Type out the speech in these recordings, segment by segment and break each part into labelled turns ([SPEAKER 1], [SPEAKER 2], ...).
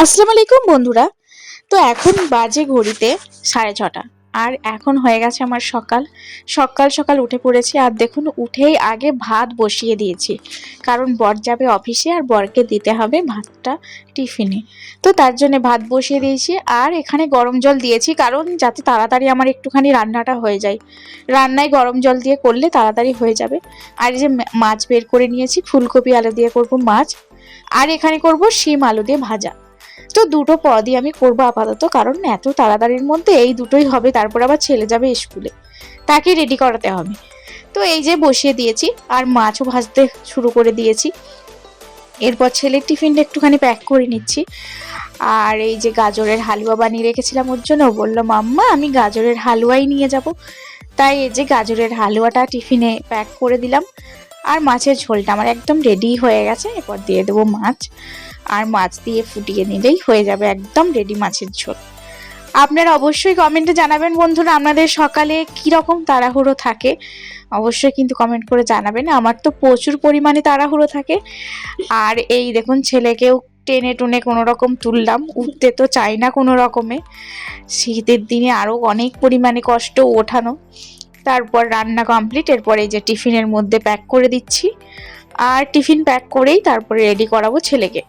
[SPEAKER 1] আসসালামু আলাইকুম বন্ধুরা। তো এখন বাজে ঘড়িতে 6:30 আর এখন হয়ে গেছে আমার সকাল সকাল সকাল উঠে পড়েছি। আর দেখুন, উঠেই আগে ভাত বসিয়ে দিয়েছি, কারণ বর যাবে অফিসে আর বরকে দিতে হবে ভাতটা টিফিনে। তো তার জন্য ভাত বসিয়ে দিয়েছি আর এখানে গরম জল দিয়েছি, কারণ যাতে তাড়াতাড়ি আমার একটুখানি রান্নাটা হয়ে যায়। রান্নায় গরম জল দিয়ে করলে তাড়াতাড়ি হয়ে যাবে। আর এই যে মাছ বের করে নিয়েছি, ফুলকপি আলু দিয়ে করব মাছ, আর এখানে করব শিম আলু দিয়ে ভাজা। তো দুটো পদই আমি করবো আপাতত, কারণ এত তাড়াতাড়ির মধ্যে এই দুটোই হবে, তারপর আবার ছেলে যাবে স্কুলে, তাকে রেডি করাতে হবে। তো এই যে বসিয়ে দিয়েছি আর মাছও ভাজতে শুরু করে দিয়েছি। এরপর ছেলের টিফিনটা একটুখানি প্যাক করে নিচ্ছি। আর এই যে গাজরের হালুয়া বানিয়ে রেখেছিলাম ওর জন্য, বললো মাম্মা আমি গাজরের হালুয়াই নিয়ে যাব। তাই এই যে গাজরের হালুয়াটা টিফিনে প্যাক করে দিলাম। আর মাছের ঝোলটা আমার একদম রেডি হয়ে গেছে, এরপর দিয়ে দেবো মাছ। আর মাছ দিয়ে ফুটিয়ে নিলেই হয়ে যাবে একদম রেডি মাছের ঝোল। আপনারা অবশ্যই কমেন্টে জানাবেন বন্ধুরা, আপনাদের সকালে কি রকম তাড়াহুড়ো থাকে অবশ্যই কিন্তু কমেন্ট করে জানাবেন। আমার তো প্রচুর পরিমাণে তাড়াহুড়ো থাকে। আর এই দেখুন, ছেলেকেও টেনে টুনে কোনো রকম তুললাম, উঠতে তো চাই না কোনো রকমে। শীতের দিনে আরো অনেক পরিমাণে কষ্ট ওঠানো। তারপর রান্না কমপ্লিট, এরপর এই যে টিফিনের মধ্যে প্যাক করে দিচ্ছি। আর টিফিন প্যাক করেই তারপরে রেডি করাবো ছেলেকে,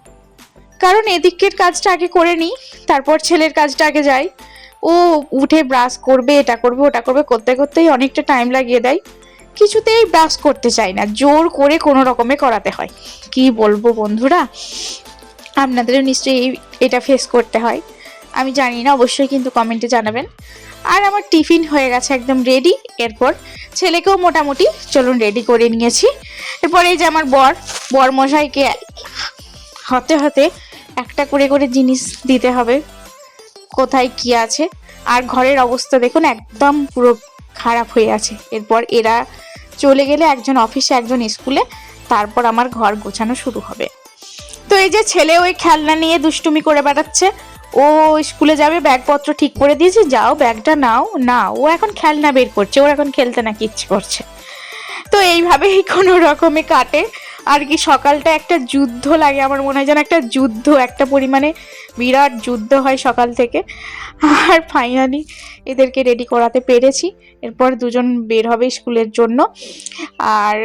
[SPEAKER 1] কারণ এদিকের কাজটা আগে করে নিই, তারপর ছেলের কাজটা আগে যাই। ও উঠে ব্রাশ করবে, এটা করবে ওটা করবে, করতে করতেই অনেকটা টাইম লাগিয়ে দেয়। কিছুতেই ব্রাশ করতে চাই না, জোর করে কোনো রকমে করাতে হয়। কি বলবো বন্ধুরা, আপনাদেরও নিশ্চয়ই এটা ফেস করতে হয়। আমি জানি না, অবশ্যই কিন্তু কমেন্টে জানাবেন। আর আমার টিফিন হয়ে গেছে একদম রেডি। এরপর ছেলেকেও মোটামুটি চলুন রেডি করে নিয়েছি। এরপর এই যে আমার বর মশাইকে হতে হতে একটা করে করে জিনিস দিতে হবে, কোথায় কি আছে। আর ঘরের অবস্থা দেখুন, একদম পুরো খারাপ হয়ে আছে। এরপর এরা চলে গেলে, একজন অফিসে একজন স্কুলে, তারপর আমার ঘর গোছানো শুরু হবে। তো এই যে ছেলে ওই খেলনা নিয়ে দুষ্টুমি করে বেড়াচ্ছে। ও স্কুলে যাবে, ব্যাগপত্র ঠিক করে দিয়েছি, যাও ব্যাগটা নাও। না, ও এখন খেলনা বের করছে, ওর এখন খেলতে নাকি ইচ্ছে করছে। তো এইভাবেই কোনো রকমে কাটে আর কি। সকালটা একটা যুদ্ধ লাগে, আমার মনে হয় যেন একটা যুদ্ধ, একটা পরিমাণে বিরাট যুদ্ধ হয় সকাল থেকে। আর ফাইনালি এদেরকে রেডি করাতে পেরেছি। এরপর দুজন বের হবে স্কুলের জন্য। আর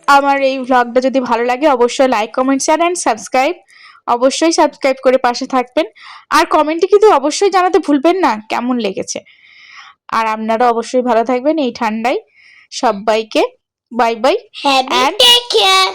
[SPEAKER 1] আমার এই ভ্লগটা যদি ভালো লাগে, অবশ্যই like comment share and subscribe, অবশ্যই সাবস্ক্রাইব করে পাশে থাকবেন। আর কমেন্টে কিন্তু অবশ্যই জানাতে ভুলবেন না কেমন লেগেছে। আর আপনারা অবশ্যই ভালো থাকবেন এই ঠান্ডায়। সবাইকে bye bye,
[SPEAKER 2] happy
[SPEAKER 1] and
[SPEAKER 2] take care.